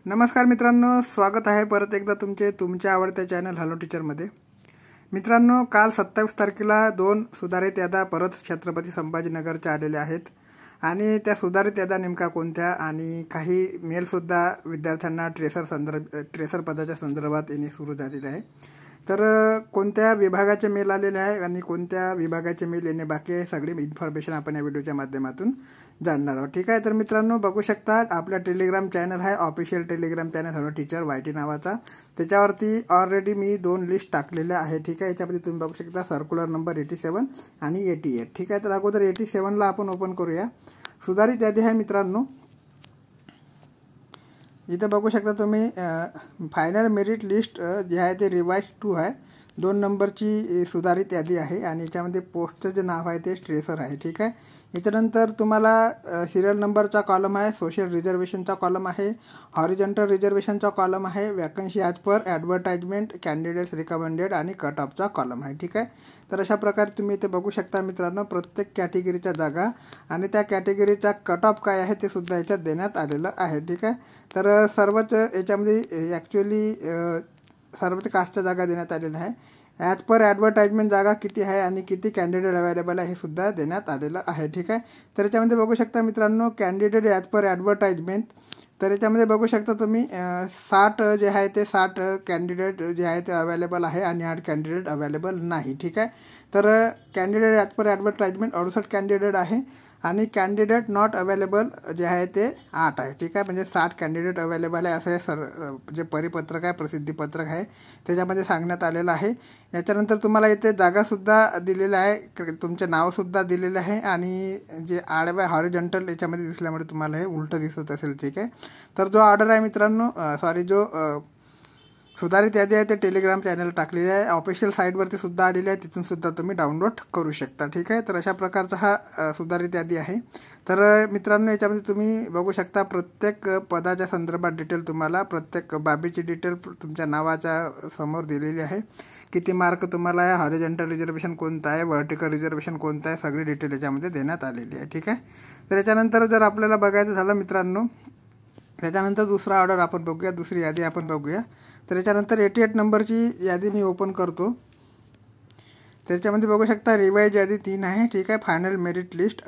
नमस्कार मित्रांनो, स्वागत आहे परत एकदा तुमच्या आवडत्या चॅनल हॅलो टीचरमध्ये। मित्रांनो, काल 27 तारखेला 2 सुधारित याद्या परत छत्रपती संभाजीनगरच्या आलेल्या आहेत आणि त्या सुधारित याद्या नेमका कोणत्या आणि काही मेलसुद्धा विद्यार्थ्यांना ट्रेसर पदाच्या संदर्भात येणे सुरू झालेले आहे। तर कोणत्या विभागाचे मेल आलेले आहे आणि कोणत्या विभागाचे मेल येणे बाकी आहे सगळी इन्फॉर्मेशन आपण या व्हिडिओच्या माध्यमातून जाणणार आहोत। ठीक आहे, तर मित्रांनो बघू शकता आपला टेलिग्राम चॅनल आहे, official Telegram channel hello teacher YT नावाचा। त्याच्यावरती ऑलरेडी मी 2 लिस्ट टाकलेल्या आहे। ठीक आहे, याच्यामध्ये तुम्ही बघू शकता सर्क्युलर नंबर 87 आणि 88। ठीक आहे, तर अगोदर 87 ला आपण ओपन करूया। सुधारित यादी आहे मित्रांनो, इथे बघू शकता तुम्ही फायनल मेरिट लिस्ट जे आहे ते रिवाइज 2 आहे। 2 नंबरची सुधारित यादी आहे आणि याच्यामध्ये पोस्टचं जे नाव आहे ते ट्रेसर आहे। ठीक आहे, याच्यानंतर तुम्हाला सिरियल नंबरचा कॉलम आहे, सोशल रिझर्वेशनचा कॉलम आहे, हॉरिझॉन्टल रिझर्वेशनचा कॉलम आहे, vacancy as per advertisement, candidates recommended आणि कट ऑफचा कॉलम आहे। ठीक आहे, तर अशा प्रकारे तुम्ही इथे बघू शकता मित्रांनो प्रत्येक कॅटेगरीच्या जागा आणि त्या कॅटेगरीचा कट ऑफ काय आहे ते सुद्धा याच्यात देण्यात आलेलं आहे। ठीक आहे, तर सर्वच याच्यामध्ये ॲक्च्युअली सर्वच कास्टच्या जागा देण्यात आलेल्या आहे। ॲज पर ॲडव्हर्टाइजमेंट जागा किती आहे आणि किती कॅन्डिडेट अवेलेबल आहे हे सुद्धा देण्यात आलेलं आहे। ठीक आहे, तर याच्यामध्ये बघू शकता मित्रांनो कॅन्डिडेट ॲज पर ॲडव्हर्टाइजमेंट, तर याच्यामध्ये बघू शकता तुम्ही 60 जे आहे ते 60 कॅन्डिडेट जे आहे ते अवेलेबल आहे आणि 8 कॅन्डिडेट अवेलेबल नाही। ठीक आहे, तर candidate as per advertisement 68 candidate आहे आणि कॅन्डिडेट नॉट अवेलेबल जे आहे ते 8 आहे। ठीक आहे, म्हणजे 60 कॅन्डिडेट अवेलेबल आहे असं हे जे परिपत्रक आहे, प्रसिद्धीपत्रक आहे त्याच्यामध्ये सांगण्यात आलेलं आहे। याच्यानंतर तुम्हाला इथे जागासुद्धा दिलेलं आहे, तुमचे नावसुद्धा दिलेलं आहे आणि जे आडव्या हॉरिझॉन्टल याच्यामध्ये दिसल्यामुळे तुम्हाला हे उलटं दिसत असेल। ठीक आहे, तर जो ऑर्डर आहे मित्रांनो जो सुधारित यादी आहे ते टेलिग्राम चॅनल टाकलेली आहे, ऑफिशियल साईटवरती सुद्धा आलेली आहे, तिथून सुद्धा तुम्ही डाउनलोड करू शकता। ठीक आहे, तर अशा प्रकारचा हा सुधारित यादी आहे। तर मित्रांनो याच्यामध्ये तुम्ही बघू शकता प्रत्येक पदाच्या संदर्भात डिटेल, तुम्हाला प्रत्येक बाबीची डिटेल तुमच्या नावाच्या समोर दिलेली आहे। किती मार्क तुम्हाला आहे, हॉरिझॉन्टल रिझर्वेशन कोणतं आहे, व्हर्टिकल रिझर्वेशन कोणतं आहे, सगळी डिटेल याच्यामध्ये देण्यात आलेली आहे। ठीक आहे, तर याच्यानंतर जर आपल्याला बघायचं झालं मित्रांनो, त्याच्यानंतर दुसरा ऑर्डर आपण बघूया, दुसरी यादी आपण बघूया। तर याच्यानंतर 88 नंबरची यादी मी ओपन करतो, त्याच्यामध्ये बघू शकता रिवाइज यादी 3 आहे। ठीक आहे, फायनल मेरिट लिस्ट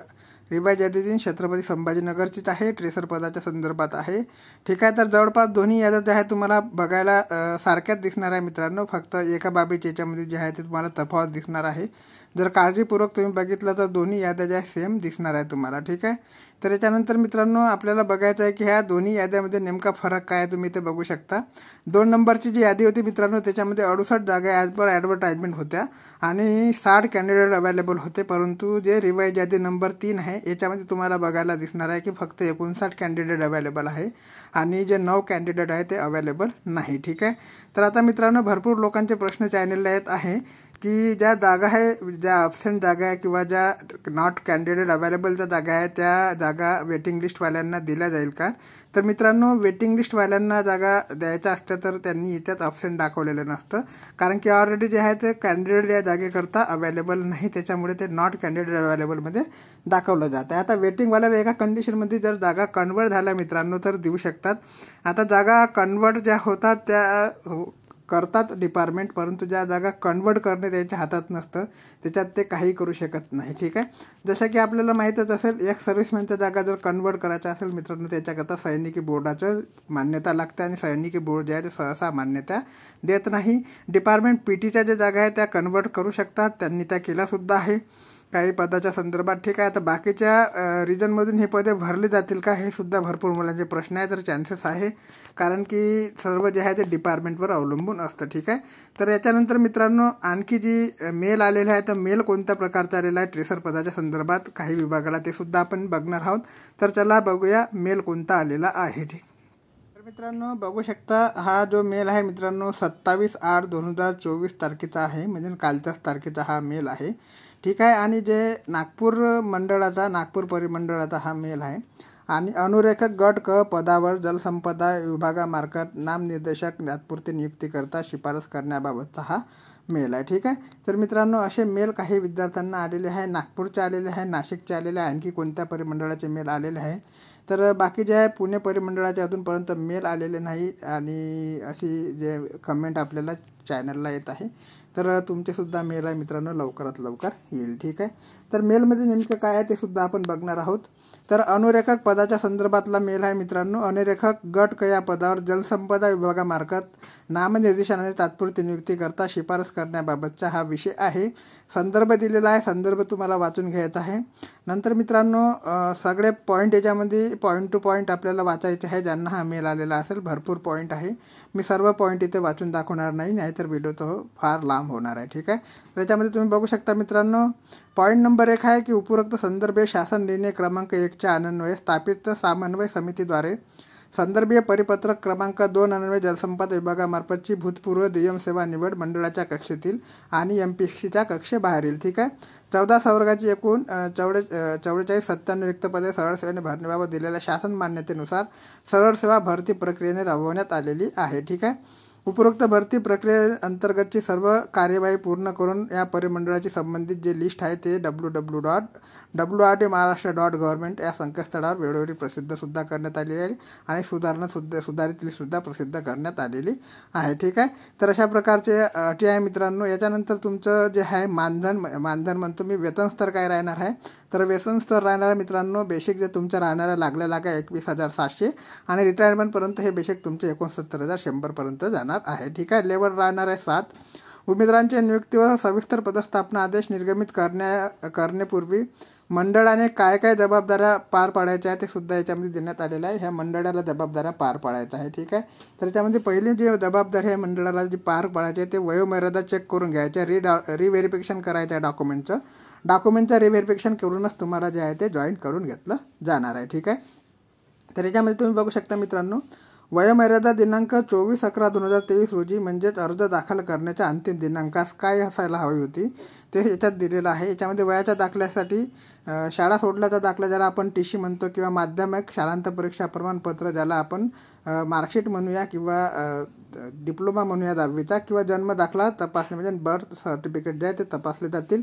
रिवाइज यादी 3 छत्रपती संभाजीनगरचीच आहे, ट्रेसर पदाच्या संदर्भात आहे। ठीक आहे, तर जवळपास दोन्ही याद्या ज्या आहेत तुम्हाला बघायला सारख्याच दिसणार आहे मित्रांनो, फक्त एका बाबीच्या याच्यामध्ये जे आहे ते तुम्हाला तफावत दिसणार आहे। जर काळजीपूर्वक तुम्ही बघितलं तर दोन्ही याद्या ज्या सेम दिसणार आहे तुम्हाला। ठीक आहे, तर याच्यानंतर मित्रांनो आपल्याला बघायचं आहे की ह्या दोन्ही याद्यामध्ये नेमका फरक काय आहे, तुम्ही इथे बघू शकता। 2 नंबरची जी यादी होती मित्रांनो त्याच्यामध्ये 68 जागा ॲज पर ॲडव्हर्टाइजमेंट होत्या आणि 60 कॅन्डिडेट अवेलेबल होते, परंतु जे रिवाइज यादी नंबर 3 आहे याच्यामध्ये तुम्हाला बघायला दिसणार आहे की फक्त 59 कॅन्डिडेट अवेलेबल आहे आणि जे 9 कॅन्डिडेट आहे ते अवेलेबल नाही। ठीक आहे, तर आता मित्रांनो भरपूर लोकांचे प्रश्न चॅनलला येत आहे की ज्या जागा आहे, ज्या ॲब्सेंट जागा आहे किंवा ज्या नॉट कॅन्डिडेट अवेलेबलच्या जागा आहे त्या जागा वेटिंग लिस्टवाल्यांना दिल्या जाईल का? तर मित्रांनो वेटिंग लिस्टवाल्यांना जागा द्यायच्या असत्या तर त्यांनी इथेच ऑप्शन दाखवलेलं नसतं, कारण की ऑलरेडी जे आहे ते कॅन्डिडेट या जागेकरता अवेलेबल नाही, त्याच्यामुळे ते नॉट कॅन्डिडेट अवेलेबलमध्ये दाखवलं जातं। आता वेटिंगवाल्याला एका कंडिशनमध्ये जर जागा कन्वर्ट झाल्या मित्रांनो तर देऊ शकतात। आता जागा कन्वर्ट ज्या होतात त्या करतात डिपार्टमेंट, परंतु ज्या जागा कन्वर्ट करणे त्यांच्या हातात नसतं त्याच्यात ते काही करू शकत नाही। ठीक आहे, जसं की आपल्याला माहीतच असेल एक सर्व्हिसमॅनच्या जागा जर कन्वर्ट करायच्या असेल मित्रांनो त्याच्याकरता सैनिकी बोर्डाचं मान्यता लागते आणि सैनिकी बोर्ड जे आहे ते सहसा मान्यता देत नाही। डिपार्टमेंट PTच्या ज्या जागा आहे त्या कन्वर्ट करू शकतात, त्यांनी त्या केल्यासुद्धा आहे काही पदाच्या संदर्भात। ठीक आहे, आता बाकीच्या रिजनमधून हे पदे भरली जातील का हे सुद्धा भरपूर मुलांचे प्रश्न आहे, तर चान्सेस आहे, कारण की सर्व जे आहे ते डिपार्टमेंटवर अवलंबून असतं। ठीक आहे, तर याच्यानंतर मित्रांनो आणखी जी मेल आलेला आहे तर मेल कोणत्या प्रकारचा आलेला आहे ट्रेसर पदाच्या संदर्भात काही विभागाला ते सुद्धा आपण बघणार आहोत। तर चला बघूया मेल कोणता आलेला आहे। ठीक, तर मित्रांनो बघू शकता हा जो मेल आहे मित्रांनो 27/8/2024 तारखेचा आहे, म्हणजे कालच्याच तारखेचा हा मेल आहे। ठीक आहे, आणि जे नागपूर परिमंडळाचा हा मेल आहे आणि अनुरेखक गट क पदावर जलसंपदा विभागामार्फत नामनिर्देशक तात्पुरती नियुक्तीकरता शिफारस करण्याबाबतचा हा मेल आहे। ठीक आहे, तर मित्रांनो असे मेल काही विद्यार्थ्यांना आलेले आहे, नागपूरचे आलेले आहे, नाशिकचे आलेले आहे, आणखी कोणत्या परिमंडळाचे मेल आलेले आहे तर बाकी जे आहे पुणे परिमंडळाचे अजूनपर्यंत मेल आलेले नाही आणि अशी जे कमेंट आपल्याला चॅनलला येत आहे, तर तुमचेसुद्धा मेल आहे मित्रांनो लवकरात लवकर येईल. ठीक आहे. तर मेलमध्ये नेमकं काय आहे ते सुद्धा आपण बघणार आहोत. तर अनुरेखक पदाच्या संदर्भातला मेल आहे मित्रांनो. अनुरेखक गट या पदावर जलसंपदा विभागामार्फत नामनिर्देशनाने तात्पुरती नियुक्ती करता शिफारस करण्याबाबतचा हा विषय आहे. संदर्भ दिलेला आहे, संदर्भ तुम्हाला वाचून घ्यायचा आहे. नंतर मित्रांनो सगळे पॉईंट याच्यामध्ये पॉईंट टू पॉईंट आपल्याला वाचायचे आहे. ज्यांना हा मेल आलेला असेल भरपूर पॉईंट आहे. मी सर्व पॉईंट इथे वाचून दाखवणार नाही, नाहीतर व्हिडिओ तो फार लांब होणार आहे. ठीक आहे. त्याच्यामध्ये तुम्ही बघू शकता मित्रांनो, पॉईंट नंबर 1 आहे की उपरोक्त संदर्भीय शासन निर्णय क्रमांक 1च्या अन्वये स्थापित समन्वय समितीद्वारे संदर्भीय परिपत्रक क्रमांक 2 अन्वये जलसंपदा विभागामार्फतची भूतपूर्व दुय्यम सेवा निवड मंडळाच्या कक्षेतील आणि MPSCच्या कक्षेबाहेरील. ठीक आहे. 14 संवर्गाची एकूण 4497 रिक्त पदे सरळ सेवेने भरण्याबाबत दिलेल्या शासन मान्यतेनुसार सरळ सेवा भरती प्रक्रियेने राबवण्यात आलेली आहे. ठीक आहे. उपरोक्त भरती प्रक्रियेअंतर्गतची सर्व कार्यवाही पूर्ण करून या परिमंडळाची संबंधित जे लिस्ट आहे ते www.wrd.महाराष्ट्र.gov या संकेतस्थळावर वेळोवेळी प्रसिद्धसुद्धा करण्यात आलेली आहे आणि सुधारित लिस्टसुद्धा प्रसिद्ध करण्यात आलेली आहे. ठीक आहे. तर अशा प्रकारचे अटी आहे मित्रांनो. याच्यानंतर तुमचं जे आहे मानधन म्हणतो मी, वेतन स्तर काय राहणार आहे, तर वेतन स्तर राहणार आहे मित्रांनो बेसिक जे तुमचं राहणाऱ्या लागल्या 21,700 आणि रिटायरमेंटपर्यंत हे बेसिक तुमचे 69,100पर्यंत जाणार आहे. ठीक आहे. लेवल राहणार आहे 7. उमेदवारांच्या नियुक्ती व सविस्तर पदस्थापना आदेश निर्गमित करण्यापूर्वी मंडळाने काय काय जबाबदाऱ्या पार पाडायच्या आहे ते सुद्धा याच्यामध्ये देण्यात आलेलं आहे. ह्या मंडळाला जबाबदाऱ्या पार पाडायच्या आहे. ठीक आहे. तर त्यामध्ये पहिली जी जबाबदारी आहे मंडळाला जी पार पाडायची आहे ते वयोमर्यादा चेक करून घ्यायच्या, रिव्हेरिफिकेशन करायचं आहे डॉक्युमेंटचं रिव्हेरिफिकेशन करूनच तुम्हाला जे आहे ते जॉईन करून घेतलं जाणार आहे. ठीक आहे. तर याच्यामध्ये तुम्ही बघू शकता मित्रांनो, वयोमर्यादा दिनांक 24/11/2023 रोजी म्हणजेच अर्ज दाखल करण्याच्या अंतिम दिनांकास काय असायला हवी होती ते याच्यात दिलेलं आहे. याच्यामध्ये वयाच्या दाखल्यासाठी शाळा सोडल्याचा दाखला ज्याला आपण TC म्हणतो किंवा माध्यमिक शालांत परीक्षा प्रमाणपत्र ज्याला आपण मार्कशीट म्हणूया किंवा डिप्लोमा म्हणूया 10वीचा किंवा जन्म दाखला तपासणे म्हणजे बर्थ सर्टिफिकेट जे आहे ते तपासले जातील.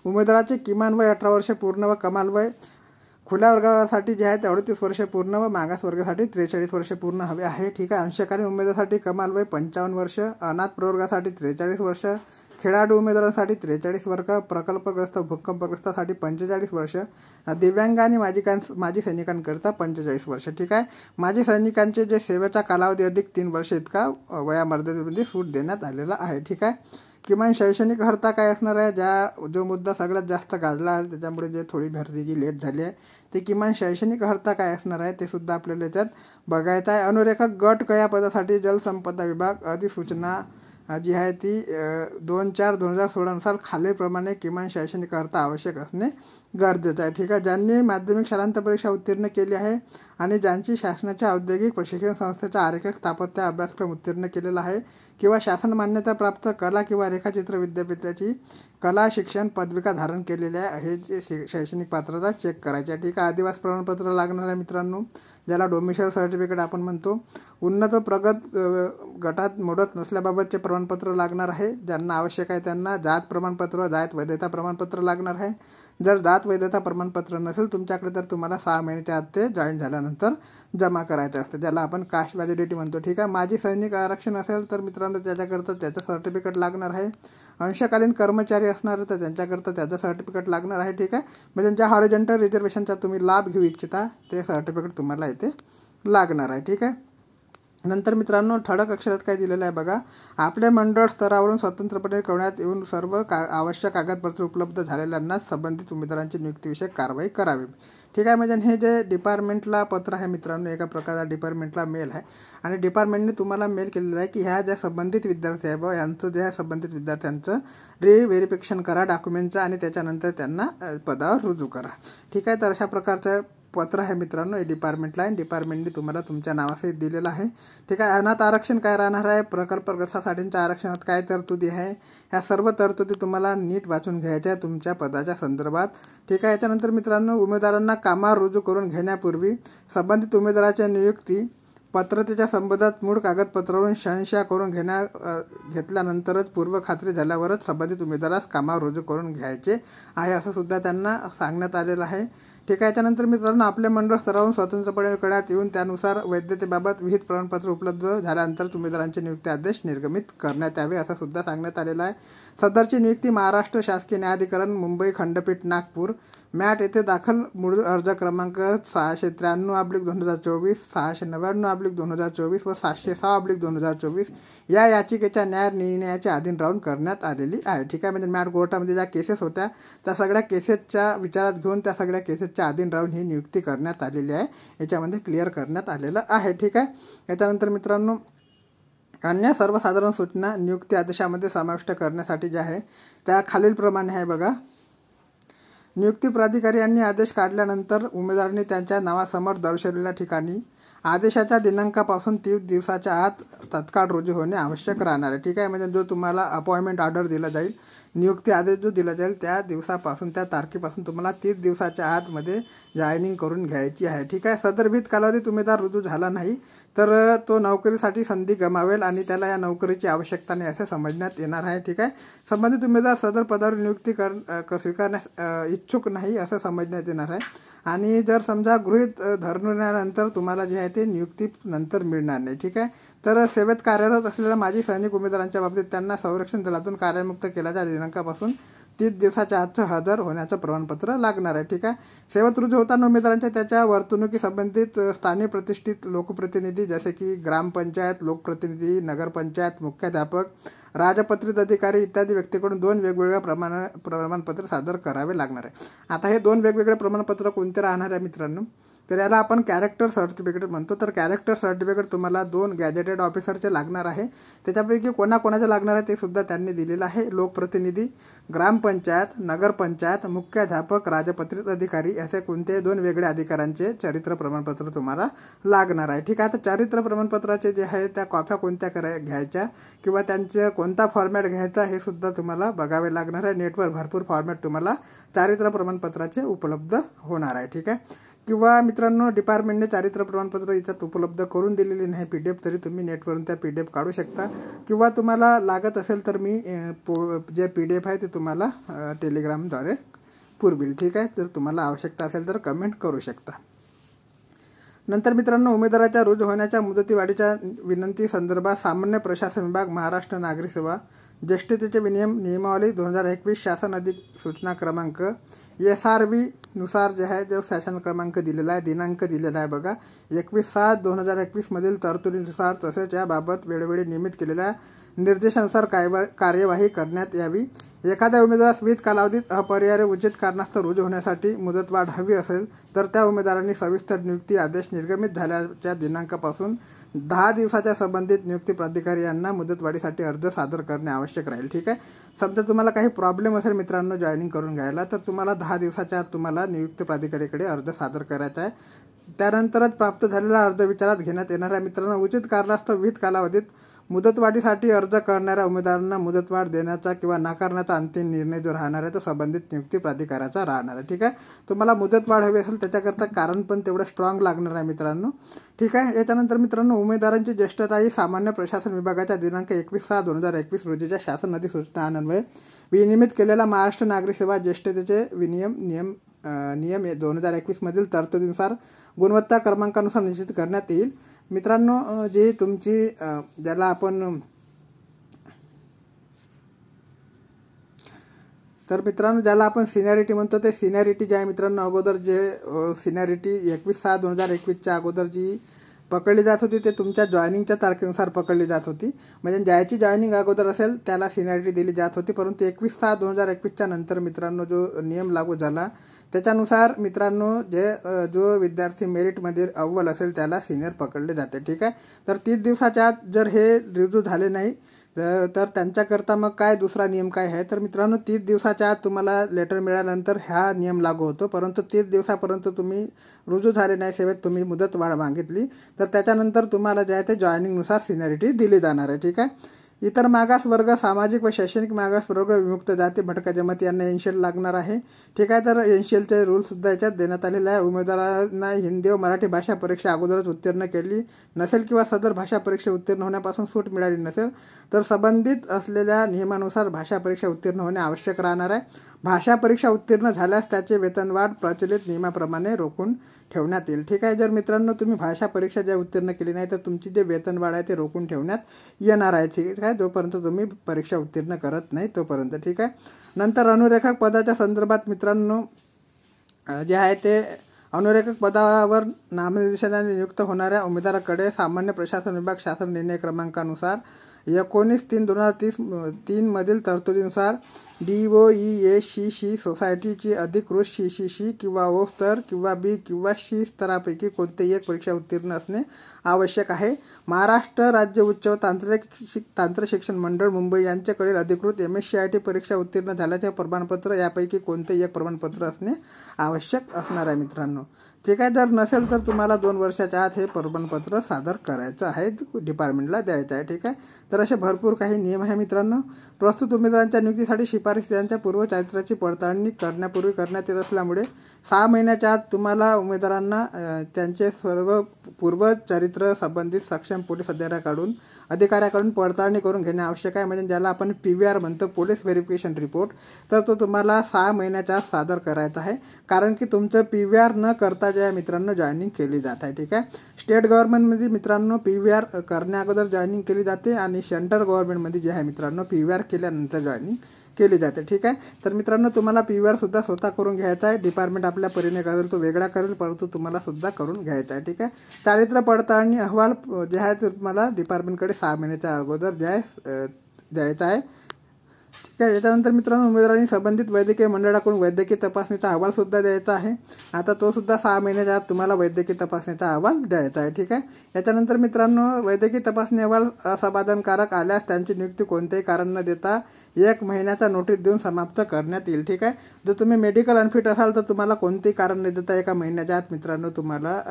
उमेदवाराचे किमान वय 18 वर्ष पूर्ण व कमाल वय खुल्या वर्गासाठी जे आहे ते 38 वर्ष पूर्ण व मागास वर्गासाठी 43 वर्ष पूर्ण हवे आहे. ठीक आहे. अंशकालीन उमेदवारासाठी कमाल वय 55 वर्ष, अनाथ प्रवर्गासाठी 43 वर्ष, खेळाडू उमेदवारांसाठी 43 वर्ष, प्रकल्पग्रस्त भूकंपग्रस्तासाठी 45 वर्ष, दिव्यांग आणि माजी सैनिकांकरिता 45 वर्ष. ठीक आहे. माजी सैनिकांचे जे सेवेचा कालावधी अधिक 3 वर्ष इतका वयामर्यादेमध्ये सूट देण्यात आलेला आहे. ठीक आहे. किमान शैक्षणिक अर्हता काय असणार आहे, जो मुद्दा सगळ्यात जास्त गाजला आहे त्याच्यामुळे जे थोडी भरतीची लेट झाली आहे ते किमान शैक्षणिक अर्हता काय असणार आहे ते सुद्धा आपल्याला याच्यात बघायचं आहे. अनुरेखक गट या पदासाठी जलसंपदा विभाग अधिसूचना जी आहे ती 2/4/2016 नुसार खालीलप्रमाणे किमान शैक्षणिक अर्हता आवश्यक असणे गरजेचं आहे. ठीक आहे. ज्यांनी माध्यमिक शालांत परीक्षा उत्तीर्ण केली आहे आणि ज्यांची शासनाच्या औद्योगिक प्रशिक्षण संस्थेचा आरेखक स्थापत्य अभ्यासक्रम उत्तीर्ण केलेला आहे किंवा शासन मान्यता प्राप्त कला किंवा रेखाचित्र विद्यापीठाची कला शिक्षण पदविका धारण केलेल्या आहे जे शैक्षणिक पात्रता चेक करायची आहे. ठीक आहे. आदिवासी प्रमाणपत्र लागणार आहे मित्रांनो, ज्याला डोमिसाईल सर्टिफिकेट आपण म्हणतो. उन्नत व प्रगत गटात मोडत नसल्याबाबतचे प्रमाणपत्र लागणार आहे. ज्यांना आवश्यक आहे त्यांना जात प्रमाणपत्र, जात वैधता प्रमाणपत्र लागणार आहे. जर जात वैधता प्रमाणपत्र नसेल तुमच्याकडे तर तुम्हाला 6 महिन्याच्या आत ते जॉईन झाल्यानंतर जमा करायचं असतं, ज्याला आपण कास्ट व्हॅलिडिटी म्हणतो. ठीक आहे. माजी सैनिक आरक्षण असेल तर मित्रांनो त्याच्याकरता त्याचं सर्टिफिकेट लागणार आहे. अंशकालीन कर्मचारी असणार तर त्यांच्याकरता त्याचं सर्टिफिकेट लागणार आहे. ठीक आहे. म्हणजे ज्या हॉरिझॉन्टल रिझर्वेशनचा तुम्ही लाभ घेऊ इच्छिता ते सर्टिफिकेट तुम्हाला इथे लागणार आहे. ठीक आहे. नंतर मित्रांनो ठळक अक्षरात काय दिलेलं आहे बघा, आपल्या मंडळ स्तरावरून स्वतंत्रपणे कळवण्यात येऊन सर्व आवश्यक कागदपत्रे उपलब्ध झालेल्यांना संबंधित उमेदवारांची नियुक्तीविषयक कारवाई करावी. ठीक आहे. म्हणजे हे जे डिपार्टमेंटला पत्र आहे मित्रांनो, एका प्रकारचा डिपार्टमेंटला मेल आहे आणि डिपार्टमेंटने तुम्हाला मेल केलेला आहे की ह्या ज्या संबंधित विद्यार्थी आहे बघा यांचं जे आहे संबंधित विद्यार्थ्यांचं रिव्हेरिफिकेशन करा डॉक्युमेंटचं आणि त्याच्यानंतर त्यांना पदावर रुजू करा. ठीक आहे. तर अशा प्रकारचं पत्र आहे मित्रांनो हे डिपार्टमेंटला आहे. डिपार्टमेंटने तुम्हाला तुमच्या नावासहित दिलेलं आहे. ठीक आहे. अनाथ आरक्षण काय राहणार आहे, प्रकल्पग्रस्तासाठीच्या आरक्षणात काय तरतुदी आहे, ह्या सर्व तरतुदी तुम्हाला नीट वाचून घ्यायच्या आहे तुमच्या पदाच्या संदर्भात. ठीक आहे. याच्यानंतर मित्रांनो उमेदवारांना कामावर रुजू करून घेण्यापूर्वी संबंधित उमेदवाराच्या नियुक्ती पात्रतेच्या संबंधात मूळ कागदपत्रावरून शहानिशा करून घेतल्यानंतरच पूर्व खात्री झाल्यावरच संबंधित उमेदवारास कामावर रुजू करून घ्यायचे आहे असं सुद्धा त्यांना सांगण्यात आलेलं आहे. ठीक आहे. त्यानंतर मित्रांनो आपले मंडळ स्तरावरून स्वतंत्रपणे कळण्यात येऊन त्यानुसार वैधतेबाबत विहित प्रमाणपत्र उपलब्ध झाल्यानंतर उमेदवारांचे नियुक्ती आदेश निर्गमित करण्यात यावे असं सुद्धा सांगण्यात आलेलं आहे. सदरची नियुक्ती महाराष्ट्र शासकीय न्यायाधिकरण मुंबई खंडपीठ नागपूर मॅट येथे दाखल मूळ अर्ज क्रमांक 693/2024, 699/2024 व 706/2024 या याचिकेच्या न्याय निर्णयाच्या अधीन राहून करण्यात आलेली आहे. ठीक आहे. म्हणजे मॅट कोर्टामध्ये ज्या केसेस होत्या त्या सगळ्या केसेसच्या विचारात घेऊन त्या सगळ्या केसेसच्या अधीन राहून ही नियुक्ती करण्यात आलेली आहे. याच्यामध्ये क्लिअर करण्यात आलेलं आहे. ठीक आहे. याच्यानंतर मित्रांनो अन्य सर्वसाधारण सूचना नियुक्ती आदेशामध्ये समाविष्ट करण्यासाठी ज्या आहे त्या खालीलप्रमाणे आहे बघा. नियुक्ती प्राधिकारी यांनी आदेश काढल्यानंतर उमेदवारांनी त्यांच्या नावासमोर दर्शवलेल्या ठिकाणी आदेशाच्या दिनांकापासून 30 दिवसाच्या आत तत्काळ रुजू होणे आवश्यक राहणार आहे. ठीक आहे. म्हणजे जो तुम्हाला अपॉइंटमेंट ऑर्डर दिला जाईल, नियुक्ती आदेश जो दिला जाईल त्या दिवसापासून त्या तारखेपासून तुम्हाला 30 दिवसाच्या आतमध्ये जॉईनिंग करून घ्यायची आहे. ठीक आहे. सदरविहित कालावधीत उमेदवार रुजू झाला नाही तर तो नोकरीसाठी संधी गमावेल आणि त्याला या नोकरीची आवश्यकता नाही असे समजण्यात येणार आहे. ठीक आहे. संबंधित उमेदवार सदर पदावर नियुक्ती स्वीकारण्यास इच्छुक नाही असं समजण्यात येणार आहे. आणि जर समजा गृहीत धरल्यानंतर तुम्हाला जे आहे ते नियुक्ती नंतर मिळणार नाही. ठीक आहे. तर सेवेत कार्यरत असलेल्या माजी सैनिक उमेदवारांच्या बाबतीत त्यांना संरक्षण दलातून कार्यमुक्त केल्याच्या दिनांकापासून 30 दिवसाच्या आतचं हजर होण्याचं प्रमाणपत्र लागणार आहे. ठीक आहे. सेवेत रुजू होताना उमेदवारांच्या त्याच्या वर्तणुकी संबंधित स्थानिक प्रतिष्ठित लोकप्रतिनिधी जसे की ग्रामपंचायत लोकप्रतिनिधी, नगरपंचायत मुख्याध्यापक, राजपत्रित अधिकारी इत्यादी व्यक्तीकडून 2 वेगवेगळ्या प्रमाणपत्र सादर करावे लागणार आहे. आता हे 2 वेगवेगळे प्रमाणपत्र कोणते राहणार आहे मित्रांनो, तर याला आपण कॅरेक्टर सर्टिफिकेट म्हणतो. तर कॅरेक्टर सर्टिफिकेट तुम्हाला 2 गॅजेटेड ऑफिसरचे लागणार आहे. त्याच्यापैकी कोणाकोणाचे लागणार आहे ते सुद्धा त्यांनी दिलेलं आहे. लोकप्रतिनिधी, ग्रामपंचायत, नगरपंचायत, मुख्याध्यापक, राजपत्रित अधिकारी असे कोणत्याही 2 वेगळ्या अधिकाऱ्यांचे चारित्र्य प्रमाणपत्र तुम्हाला लागणार आहे. ठीक आहे. तर चारित्र्य प्रमाणपत्राचे जे आहे त्या कॉप्या कोणत्या घ्यायच्या किंवा त्यांचे कोणता फॉर्मॅट घ्यायचा हे सुद्धा तुम्हाला बघावे लागणार आहे. नेटवर भरपूर फॉर्मॅट तुम्हाला चारित्र्य प्रमाणपत्राचे उपलब्ध होणार आहे. ठीक आहे. किंवा मित्रांनो डिपार्टमेंटने चारित्र्य प्रमाणपत्र याच्यात उपलब्ध करून दिलेली नाही PDF, तरी तुम्ही नेटवरून त्या PDF काढू शकता. किंवा तुम्हाला लागत असेल तर मी जे PDF आहे ते तुम्हाला टेलिग्रामद्वारे पुरविल. ठीक आहे. जर तुम्हाला आवश्यकता असेल तर कमेंट करू शकता. नंतर मित्रांनो उमेदवाराच्या रुजू होण्याच्या मुदतीवाढीच्या विनंती संदर्भात सामान्य प्रशासन विभाग महाराष्ट्र नागरी सेवा ज्येष्ठतेचे नियमावली 2021 शासन अधिसूचना क्रमांक SRV नुसार जे आहे जो शासन क्रमांक दिलेला आहे, दिनांक दिलेला आहे बघा 21/7/2021 मधील तरतुदीनुसार तसेच याबाबत वेळोवेळी नियमित केलेल्या निर्देशानुसार कार्यवाही करण्यात यावी. एखाद्या उमेदवारास विहित कालावधीत अपरिहार्य उचित कारणास्तव रुजू होण्यासाठी मुदतवाढ हवी असेल तर त्या उमेदवारांनी सविस्तर नियुक्ती आदेश निर्गमित झाल्याच्या दिनांकापासून 10 दिवसाच्या संबंधित नियुक्ती प्राधिकारी यांना मुदतवाढीसाठी अर्ज सादर करणे आवश्यक राहील. ठीक आहे. समजा तुम्हाला काही प्रॉब्लेम असेल मित्रांनो जॉईनिंग करून घ्यायला तर तुम्हाला 10 दिवसाच्या आत तुम्हाला नियुक्ती प्राधिकारीकडे अर्ज सादर करायचा आहे. त्यानंतरच प्राप्त झालेला अर्ज विचारात घेण्यात येणार आहे. मित्रांनो उचित कारणास्तव विहित कालावधीत मुदतवाढीसाठी अर्ज करणाऱ्या उमेदवारांना मुदतवाढ देण्याचा किंवा नाकारण्याचा अंतिम निर्णय जो राहणार आहे तो संबंधित नियुक्ती प्राधिकाराचा राहणार आहे. ठीक आहे. तुम्हाला मुदतवाढ हवी असेल त्याच्याकरता कारण पण तेवढं स्ट्रॉंग लागणार आहे मित्रांनो. ठीक आहे. याच्यानंतर मित्रांनो उमेदवारांची ज्येष्ठता ही सामान्य प्रशासन विभागाच्या दिनांक 21/6/2021 रोजीच्या शासन अधिसूचनान्वये विनियमित केलेला महाराष्ट्र नागरी सेवा ज्येष्ठतेचे नियम 2021 मधील तरतुदीनुसार गुणवत्ता क्रमांकानुसार निश्चित करण्यात येईल. मित्रांनो जी तुमची ज्याला आपण सिनियरिटी म्हणतो ते सिनियरिटी जे आहे मित्रांनो अगोदर जे सिनियरिटी 21/6/2021च्या अगोदर जी पकडली जात होती ते तुमच्या जॉईनिंगच्या तारखेनुसार पकडली जात होती. म्हणजे ज्याची जॉईनिंग अगोदर असेल त्याला सिनियरिटी दिली जात होती. परंतु 21/6/2021च्या नंतर मित्रांनो जो नियम लागू झाला त्याच्यानुसार मित्रांनो जो विद्यार्थी मेरिटमध्ये अव्वल असेल त्याला सिनियर पकडले जाते. ठीक आहे. तर 30 दिवसाच्या आत जर हे रुजू झाले नाही तर त्यांच्याकरता मग काय दुसरा नियम काय आहे तर मित्रांनो 30 दिवसाच्या आत तुम्हाला लेटर मिळाल्यानंतर हा नियम लागू होतो. परंतु 30 दिवसापर्यंत तुम्ही रुजू झाले नाही सेवेत, तुम्ही मुदतवाढ मागितली तर त्याच्यानंतर तुम्हाला जे आहे ते जॉईनिंगनुसार सिनियरिटी दिली जाणार आहे. ठीक आहे. इतर मागासवर्ग, सामाजिक व शैक्षणिक मागासवर्ग, विमुक्त जाती, भटक्या जमाती यांना एनशीएल लागणार आहे. ठीक आहे. तर एनशीएलचे रूल सुद्धा याच्यात देण्यात आलेले आहे. उमेदवारांना हिंदी व मराठी भाषा परीक्षा अगोदरच उत्तीर्ण केली नसेल किंवा सदर भाषा परीक्षा उत्तीर्ण होण्यापासून सूट मिळाली नसेल तर संबंधित असलेल्या नियमानुसार भाषा परीक्षा उत्तीर्ण होणे आवश्यक राहणार आहे. भाषा परीक्षा उत्तीर्ण झाल्यास त्याचे वेतनवाढ प्रचलित नियमाप्रमाणे रोखून ठेवण्यात येईल. ठीक आहे. जर मित्रांनो तुम्ही भाषा परीक्षा ज्या उत्तीर्ण केली नाही तर तुमची जे वेतनवाढ आहे ते रोखून ठेवण्यात येणार आहे. ठीक आहे. जोपर्यंत तुम्ही परीक्षा उत्तीर्ण करत नाही तोपर्यंत. ठीक आहे. नंतर अनुरेखक पदाच्या संदर्भात मित्रांनो जे आहे ते अनुरेखक पदावर नामनिर्देशनाने नियुक्त होणाऱ्या उमेदवाराकडे सामान्य प्रशासन विभाग शासन निर्णय क्रमांकानुसार 19/3/2030 मधील तरतुदीनुसार DOEACC सोसायटीची अधिकृत CCC किंवा O स्तर किंवा B किंवा C स्तरापैकी कोणतेही एक परीक्षा उत्तीर्ण असणे आवश्यक आहे. महाराष्ट्र राज्य उच्च व तांत्रिक शिक्षण मंडळ मुंबई यांच्याकडील अधिकृत MSCIT परीक्षा उत्तीर्ण झाल्याचे प्रमाणपत्र यापैकी कोणतेही एक प्रमाणपत्र असणे आवश्यक असणार आहे मित्रांनो. ठीक आहे. जर नसेल तर तुम्हाला 2 वर्षाच्या आत हे प्रमाणपत्र सादर करायचं आहे, डिपार्टमेंटला द्यायचं आहे. ठीक आहे. तर असे भरपूर काही नियम आहे मित्रांनो. प्रस्तुत उमेदवारांच्या नियुक्तीसाठी शिफारस त्यांच्या पूर्वचारित्र्याची पडताळणी करण्यापूर्वी करण्यात येत असल्यामुळे 6 महिन्याच्या आत तुम्हाला उमेदवारांना त्यांचे सर्व पूर्वचरित्र संबंधित सक्षम पोलीस अधिकाऱ्याकडून पडताळणी करून घेणे आवश्यक आहे. म्हणजे ज्याला आपण PVR म्हणतो, पोलीस व्हेरिफिकेशन रिपोर्ट, तर तो तुम्हाला 6 महिन्याच्या आत सादर करायचा आहे. कारण की तुमचं PVR न करता जे आहे मित्रांनो जॉईनिंग केली जात आहे. ठीक आहे. स्टेट गव्हर्नमेंटमध्ये मित्रांनो PVR करण्या अगोदर जॉईनिंग केली जाते आणि सेंट्रल गव्हर्नमेंटमध्ये जे आहे मित्रांनो PVR केल्यानंतर जॉईनिंग केली जाते. ठीक आहे. तर मित्रांनो तुम्हाला PVR सुद्धा स्वतः करून घ्यायचा आहे. डिपार्टमेंट आपल्या परीने करेल, तो वेगळा करेल, परंतु तुम्हाला सुद्धा करून घ्यायचा आहे. ठीक आहे. चारित्र्य पडताळणी अहवाल जे आहे ते तुम्हाला डिपार्टमेंटकडे 6 महिन्याच्या अगोदर द्यायचा आहे. ठीक आहे. याच्यानंतर मित्रांनो उमेदवारांनी संबंधित वैद्यकीय मंडळाकडून वैद्यकीय तपासणीचा अहवाल सुद्धा द्यायचा आहे. आता तो सुद्धा 6 महिन्याच्या आत तुम्हाला वैद्यकीय तपासणीचा अहवाल द्यायचा आहे. ठीक आहे. याच्यानंतर मित्रांनो वैद्यकीय तपासणी अहवाल असमाधानकारक आल्यास त्यांची नियुक्ती कोणतेही कारण न देता 1 महिन्याचा नोटीस देऊन समाप्त करण्यात येईल. ठीक आहे. जर तुम्ही मेडिकल अनफिट असाल तर तुम्हाला कोणतेही कारण न देता 1 महिन्याच्या आत मित्रांनो तुम्हाला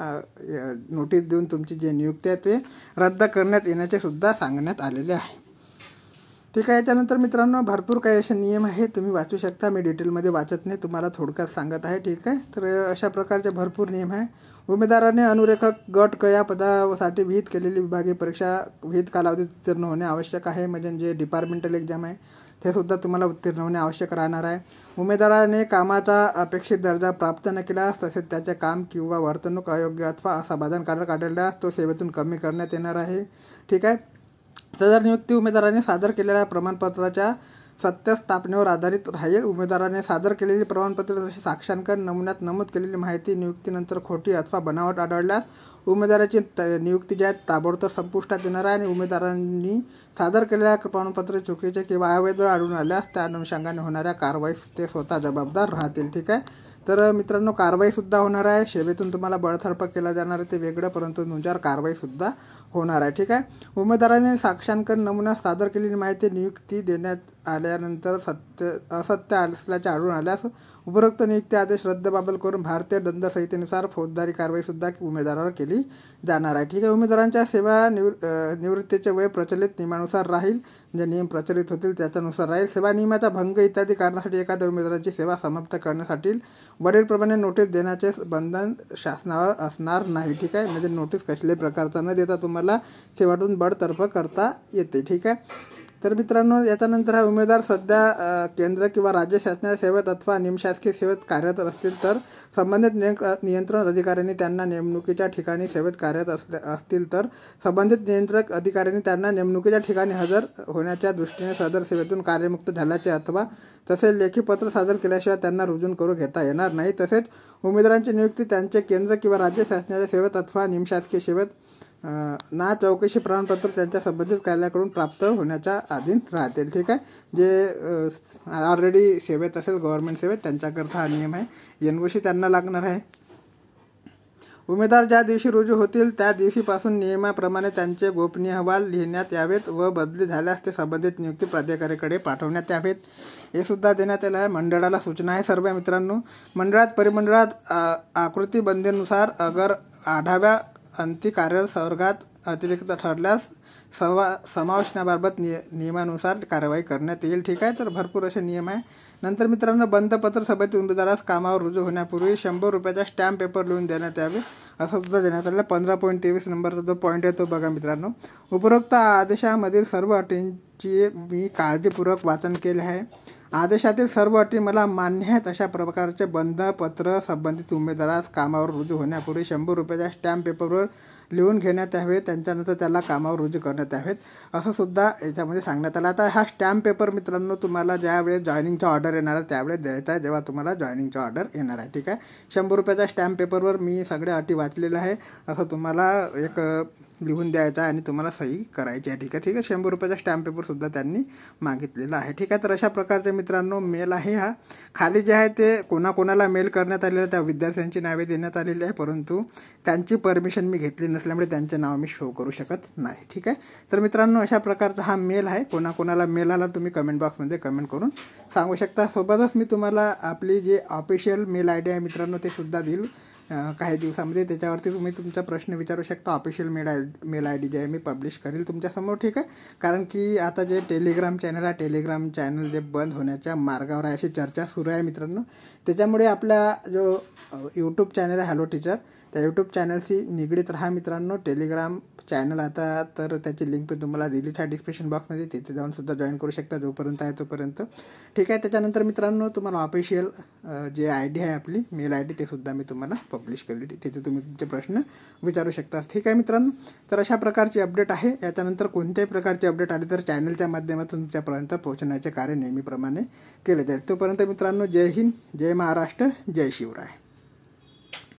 नोटीस देऊन तुमची जी नियुक्ती आहे ते रद्द करण्यात येण्याचे सुद्धा सांगण्यात आलेले आहे. ठीक आहे. याच्यानंतर मित्रांनो भरपूर काही असे नियम आहेत, तुम्ही वाचू शकता. मी डिटेलमध्ये वाचत नाही, तुम्हाला थोडक्यात सांगत आहे. ठीक आहे. तर अशा प्रकारचे भरपूर नियम आहे. उमेदवाराने अनुरेखक गट क या पदासाठी विहित केलेली विभागीय परीक्षा विहित कालावधीत उत्तीर्ण होणे आवश्यक आहे. म्हणजे जे डिपार्टमेंटल एक्झाम आहे ते सुद्धा तुम्हाला उत्तीर्ण होणे आवश्यक राहणार आहे. उमेदवाराने कामाचा अपेक्षित दर्जा प्राप्त न केल्यास तसेच त्याचे काम किंवा वर्तणूक अयोग्य अथवा असमाधानकारक आढळल्यास तो सेवेतून कमी करण्यात येणार आहे. ठीक आहे. सदर नियुक्ती उमेदवाराने सादर केलेल्या प्रमाणपत्राच्या सत्यस्थापनेवर आधारित राहील. उमेदवाराने सादर केलेली प्रमाणपत्र जसे साक्षांकन नमुन्यात नमूद केलेली माहिती नियुक्तीनंतर खोटी अथवा बनावट आढळल्यास उमेदवाराची नियुक्ती जी आहे ताबडतोब संपुष्टात येणार आहे आणि उमेदवारांनी सादर केलेल्या प्रमाणपत्र चुकीचे किंवा अवैध आढळून आल्यास त्या अनुषंगाने होणाऱ्या कारवाईस ते स्वतः जबाबदार राहतील. ठीक आहे. तर मित्रांनो कारवाईसुद्धा होणार आहे. सेवेतून तुम्हाला बडतर्फ केला जाणार आहे ते वेगळं, परंतु नुसार कारवाईसुद्धा होणार आहे. ठीक आहे. उमेदवाराने साक्षांकन नमुना सादर केलेली माहिती नियुक्ती देण्यात आल्यानंतर असत्य असल्याचे आढळून आल्यास उपरोक्त नियुक्ती आदेश रद्दबातल करून भारतीय दंड संहितेनुसार फौजदारी कारवाईसुद्धा उमेदवारावर केली जाणार आहे. ठीक आहे. उमेदवारांच्या सेवा निवृत्तीचे वय प्रचलित नियमानुसार राहील. जे नियम प्रचलित होतील त्याच्यानुसार राहील. सेवा नियमाचा भंग इत्यादी कारणासाठी एखाद्या उमेदवाराची सेवा समाप्त करण्यासाठी वरीलप्रमाणे नोटीस देण्याचे बंधन शासनावर असणार नाही. ठीक आहे. म्हणजे नोटीस कसल्याही प्रकारचा न देता तुम्हाला सेवातून बडतर्फ करता येते. ठीक आहे. तर मित्रांनो याच्यानंतर हा उमेदवार सध्या केंद्र किंवा राज्य शासनाच्या सेवेत अथवा निमशासकीय सेवेत कार्यरत असतील तर संबंधित नियंत्रण अधिकाऱ्यांनी त्यांना नेमणुकीच्या ठिकाणी सेवेत कार्यरत असतील तर संबंधित नियंत्रक अधिकाऱ्यांनी त्यांना नेमणुकीच्या ठिकाणी हजर होण्याच्या दृष्टीने सदर सेवेतून कार्यमुक्त झाल्याचे अथवा तसे लेखी पत्र सादर केल्याशिवाय त्यांना रुजू करून घेता येणार नाही. तसेच उमेदवारांची नियुक्ती त्यांचे केंद्र किंवा राज्य शासनाच्या सेवेत अथवा निमशासकीय सेवेत ना चौकशी प्रमाणपत्र त्यांच्या संबंधित कार्यालयाकडून प्राप्त होण्याच्या अधीन राहतील. ठीक आहे. जे ऑलरेडी सेवेत असेल गव्हर्नमेंट सेवेत त्यांच्याकरता हा नियम आहे. NOC त्यांना लागणार आहे. उमेदवार ज्या दिवशी रुजू होतील त्या दिवशीपासून नियमाप्रमाणे त्यांचे गोपनीय अहवाल लिहिण्यात यावेत व बदली झाल्यास ते संबंधित नियुक्ती प्राधिकाऱ्याकडे पाठवण्यात यावेत. हे सुद्धा देण्यात आलं आहे. मंडळाला सूचना आहे सर्व मित्रांनो. मंडळात परिमंडळात आकृतीबंदीनुसार अगर 8व्या अंती कार्यरत वर्गात अतिरिक्त ठरल्यास समावेशनाबाबत नियमानुसार कारवाई करण्यात येईल. ठीक आहे, तर भरपूर असे नियम आहे. नंतर मित्रांनो, बंधपत्र सभेतील उमेदवारास कामावर रुजू होण्यापूर्वी 100 रुपयाचा स्टॅम्प पेपर लिहून देण्यात यावे असं सुद्धा देण्यात आलं. 15.23 नंबरचा जो पॉईंट आहे तो बघा मित्रांनो. उपरोक्त आदेशामधील सर्व अटींची मी काळजीपूर्वक वाचन केले आहे. आदेशातील सर्व अटी मला मान्य आहेत. अशा प्रकारचे बंधपत्र संबंधित उमेदवारास कामावर रुजू होण्यापूर्वी 100 रुपयाच्या स्टॅम्प पेपरवर लिहून घेण्यात यावे. त्यांच्यानंतर त्याला कामावर रुजू करण्यात यावेत असं सुद्धा याच्यामध्ये सांगण्यात आलं. आता हा स्टॅम्प पेपर मित्रांनो तुम्हाला ज्यावेळेस जॉईनिंगचा ऑर्डर येणार आहे त्यावेळेस द्यायचा आहे, जेव्हा तुम्हाला जॉईनिंगचा ऑर्डर येणार आहे. ठीक आहे, 100 रुपयाच्या स्टॅम्प पेपरवर मी सगळ्या अटी वाचलेल्या आहे. असं तुम्हाला एक लिहून द्यायचा आहे आणि तुम्हाला सही करायची आहे. ठीक आहे, 100 रुपयाचा स्टॅम्प पेपरसुद्धा त्यांनी मागितलेला आहे. ठीक आहे, तर अशा प्रकारचे मित्रांनो मेल आहे हा. खाली जे आहे ते कोणाकोणाला मेल करण्यात आलेलं त्या विद्यार्थ्यांची नावे देण्यात आलेली आहे, परंतु त्यांची परमिशन मी घेतली नसल्यामुळे त्यांचे नाव मी शो करू शकत नाही. ठीक आहे, तर मित्रांनो अशा प्रकारचा हा मेल आहे. कोणाकोणाला मेल आला तुम्ही कमेंट बॉक्समध्ये कमेंट करून सांगू शकता. सोबतच मी तुम्हाला आपली जे ऑफिशियल मेल आय डी आहे मित्रांनो ते सुद्धा देईल काही दिवसामध्ये. त्याच्यावरती तुम्ही तुमचा प्रश्न विचारू शकता. Official mail I D J आहे मी पब्लिश करेल तुमच्यासमोर. ठीक आहे, कारण की आता जे टेलिग्राम चॅनल जे बंद होण्याच्या मार्गावर आहे अशी चर्चा सुरू आहे मित्रांनो. त्याच्यामुळे आपला जो यूट्यूब चॅनल आहे हॅलो टीचर, त्या यूट्यूब चॅनलशी निगडीत राहा मित्रांनो. टेलिग्राम चॅनल आता तर त्याची लिंक पण तुम्हाला दिलीच आहे डिस्क्रिप्शन बॉक्समध्ये, तिथे जाऊन सुद्धा जॉईन करू शकता जोपर्यंत आहे तोपर्यंत. ठीक आहे, त्याच्यानंतर मित्रांनो तुम्हाला ऑफिशियल जे आय डी आहे आपली मेल आय डी ते सुद्धा मी तुम्हाला पब्लिश केली, तिथे तुम्ही तुमचे प्रश्न विचारू शकता. ठीक आहे मित्रांनो, तर अशा प्रकारची अपडेट आहे. याच्यानंतर कोणत्याही प्रकारची अपडेट आली तर चॅनलच्या माध्यमातून तुमच्यापर्यंत पोहोचण्याचे कार्य नेहमीप्रमाणे केले जाईल. तोपर्यंत मित्रांनो जय हिंद, जय महाराष्ट्र, जय शिवराय.